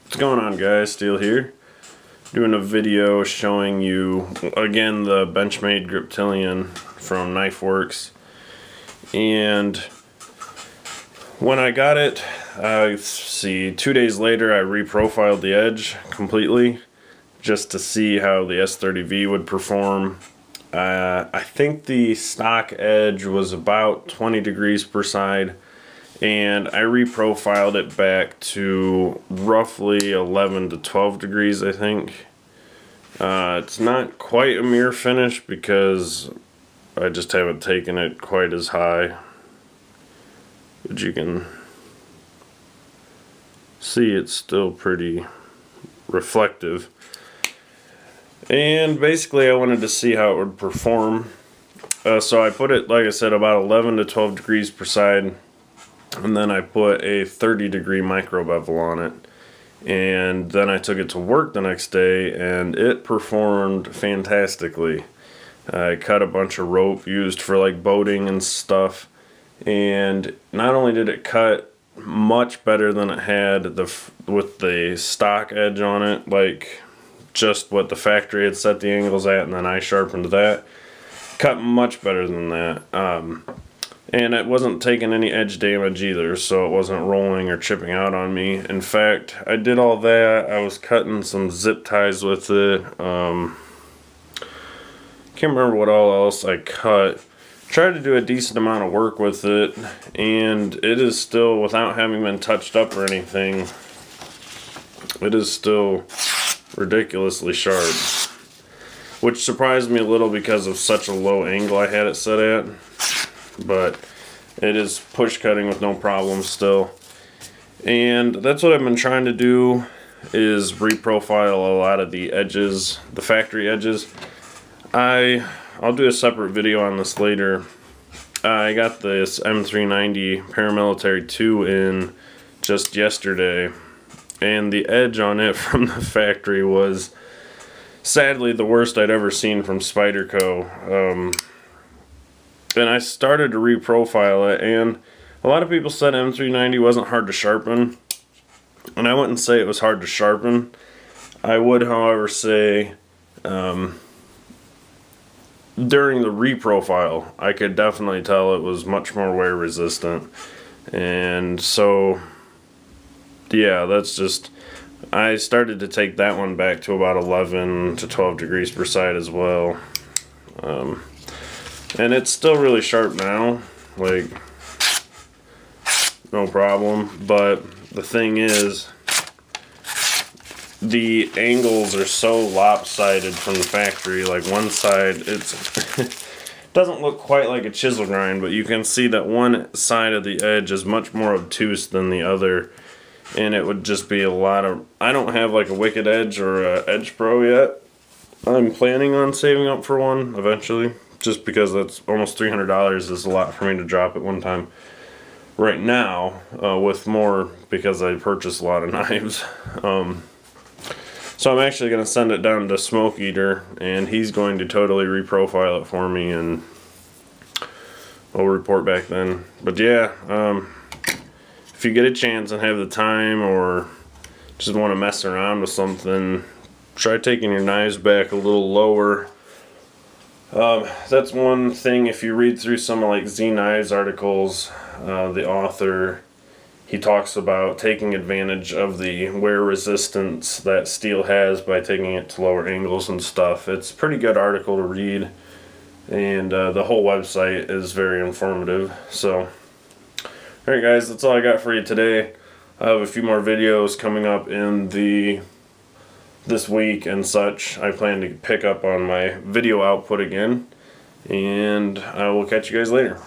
What's going on, guys? Steel here, doing a video showing you again the Benchmade Griptilian from Knifeworks. And when I got it, see, 2 days later I reprofiled the edge completely just to see how the S30V would perform. I think the stock edge was about 20 degrees per side, and I reprofiled it back to roughly 11 to 12 degrees, I think. It's not quite a mirror finish because I just haven't taken it quite as high, but you can see it's still pretty reflective. And basically I wanted to see how it would perform. So I put it, like I said, about 11 to 12 degrees per side. And then I put a 30-degree micro bevel on it. And then I took it to work the next day, and it performed fantastically. I cut a bunch of rope used for like boating and stuff. And not only did it cut much better than it had with the stock edge on it, like just what the factory had set the angles at, and then I sharpened that. Cut much better than that. And it wasn't taking any edge damage either, so it wasn't rolling or chipping out on me. In fact, I did all that. I was cutting some zip ties with it. Can't remember what all else I cut. Tried to do a decent amount of work with it, and it is still, without having been touched up or anything, it is still ridiculously sharp. Which surprised me a little because of such a low angle I had it set at. But it is push cutting with no problem still. And that's what I've been trying to do, is reprofile a lot of the edges, the factory edges. I'll do a separate video on this later. I got this M390 Paramilitary 2 in just yesterday, and the edge on it from the factory was sadly the worst I'd ever seen from Spyderco. And I started to reprofile it, and a lot of people said M390 wasn't hard to sharpen, and I wouldn't say it was hard to sharpen. I would, however, say during the reprofile I could definitely tell it was much more wear resistant. And so yeah, that's just, I started to take that one back to about 11 to 12 degrees per side as well. And it's still really sharp now, like no problem. But the thing is, the angles are so lopsided from the factory. Like one side, it's doesn't look quite like a chisel grind, but you can see that one side of the edge is much more obtuse than the other. And it would just be a lot of, I don't have like a Wicked Edge or a Edge Pro yet. I'm planning on saving up for one eventually, just because that's almost $300 is a lot for me to drop at one time right now, with more because I purchased a lot of knives. So I'm actually going to send it down to Smoke Eater, and he's going to totally reprofile it for me, and I'll report back then. But yeah, if you get a chance and have the time, or just want to mess around with something, try taking your knives back a little lower. That's one thing. If you read through some like Z Knives articles, the author, he talks about taking advantage of the wear resistance that steel has by taking it to lower angles and stuff. It's a pretty good article to read, and the whole website is very informative. So alright guys, that's all I got for you today. I have a few more videos coming up in this week and such. I plan to pick up on my video output again, and I will catch you guys later.